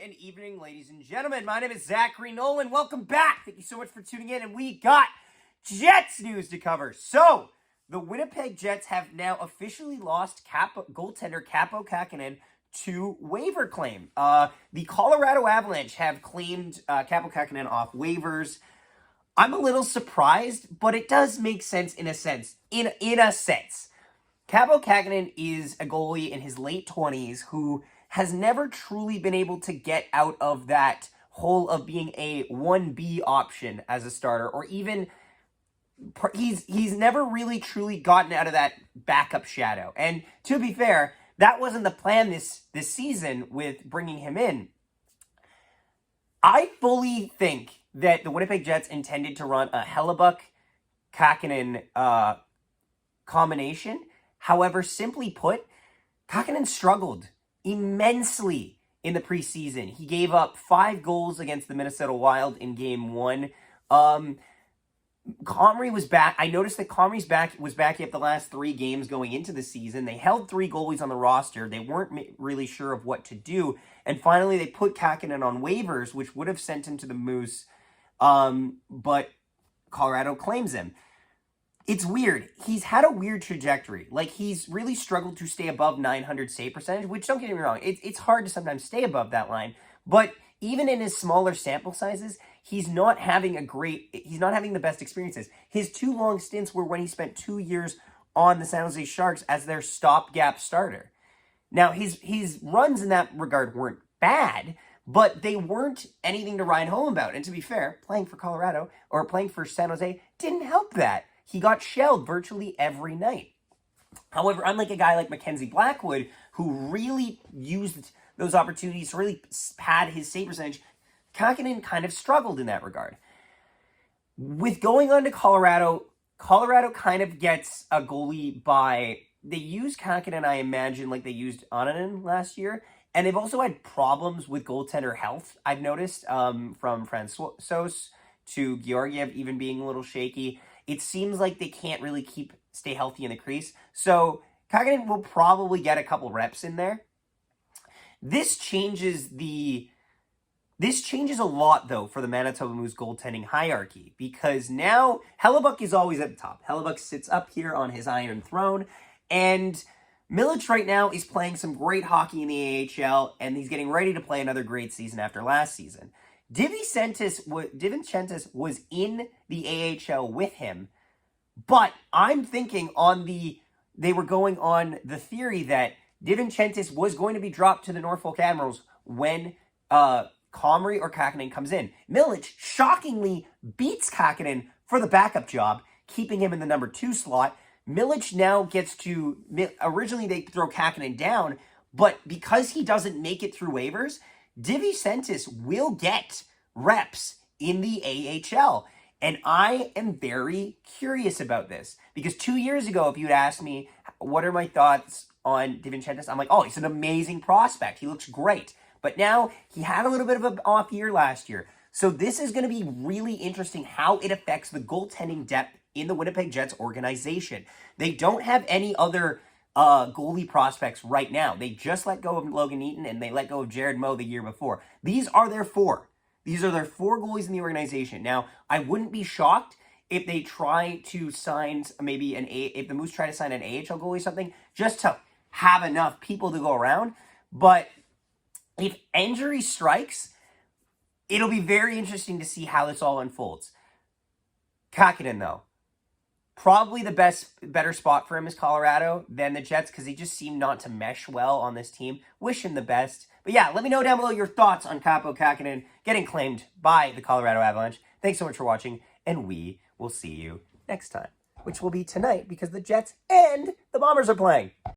and evening, ladies and gentlemen. My name is Zachary Nolan. Welcome back. Thank you so much for tuning in. And we got Jets news to cover. So, the Winnipeg Jets have now officially lost goaltender Kaapo Kahkonen to waiver claim. The Colorado Avalanche have claimed Kaapo Kahkonen off waivers. I'm a little surprised, but it does make sense in a sense. In a sense. Kaapo Kahkonen is a goalie in his late 20s who has never truly been able to get out of that hole of being a 1B option as a starter, or even he's never really truly gotten out of that backup shadow. And to be fair, that wasn't the plan this season with bringing him in. I fully think that the Winnipeg Jets intended to run a Hellebuyck-Kahkonen combination. However, simply put, Kahkonen struggled immensely in the preseason. He gave up 5 goals against the Minnesota Wild in Game 1. Comrie was back. I noticed that Comrie's was backing up the last 3 games going into the season. They held 3 goalies on the roster. They weren't really sure of what to do. And finally, they put Kahkonen on waivers, which would have sent him to the Moose. But Colorado claims him. It's weird. He's had a weird trajectory. Like, he's really struggled to stay above 900 save percentage, which, don't get me wrong, it's hard to sometimes stay above that line. But even in his smaller sample sizes, he's not having the best experiences. His 2 long stints were when he spent 2 years on the San Jose Sharks as their stopgap starter. Now, his runs in that regard weren't bad, but they weren't anything to write home about. And to be fair, playing for Colorado or playing for San Jose didn't help that. He got shelled virtually every night. However, unlike a guy like Mackenzie Blackwood, who really used those opportunities to really pad his save percentage, Kahkonen kind of struggled in that regard. With going on to Colorado kind of gets a goalie by... They use Kahkonen, I imagine, like they used Ananen last year, and they've also had problems with goaltender health, I've noticed, from Francouz to Georgiev even being a little shaky. It seems like they can't really stay healthy in the crease. So Kahkonen will probably get a couple reps in there. This changes a lot, though, for the Manitoba Moose goaltending hierarchy, because now Hellebuyck is always at the top. Hellebuyck sits up here on his iron throne, and Milic right now is playing some great hockey in the AHL, and he's getting ready to play another great season after last season. DiVincentis was in the AHL with him, but I'm thinking they were going on the theory that DiVincentis was going to be dropped to the Norfolk Admirals when Comrie or Kahkonen comes in. Milic shockingly beats Kahkonen for the backup job, keeping him in the number 2 slot. Milic now gets to... Originally, they throw Kahkonen down, but because he doesn't make it through waivers, DiVincentis will get reps in the AHL. And I am very curious about this. Because 2 years ago, if you'd asked me, what are my thoughts on DiVincentis? I'm like, oh, he's an amazing prospect. He looks great. But now, he had a little bit of an off year last year. So this is going to be really interesting how it affects the goaltending depth in the Winnipeg Jets organization. They don't have any other goalie prospects right now. They just let go of Logan Eaton, and they let go of Jared Moe the year before. These are their 4. These are their 4 goalies in the organization. Now, I wouldn't be shocked if they try to sign if the Moose try to sign an AHL goalie or something, just to have enough people to go around. But if injury strikes, it'll be very interesting to see how this all unfolds. Kahkonen, though. Probably the better spot for him is Colorado than the Jets, because he just seemed not to mesh well on this team. Wish him the best. But yeah, let me know down below your thoughts on Kaapo Kahkonen getting claimed by the Colorado Avalanche. Thanks so much for watching, and we will see you next time, which will be tonight because the Jets and the Bombers are playing.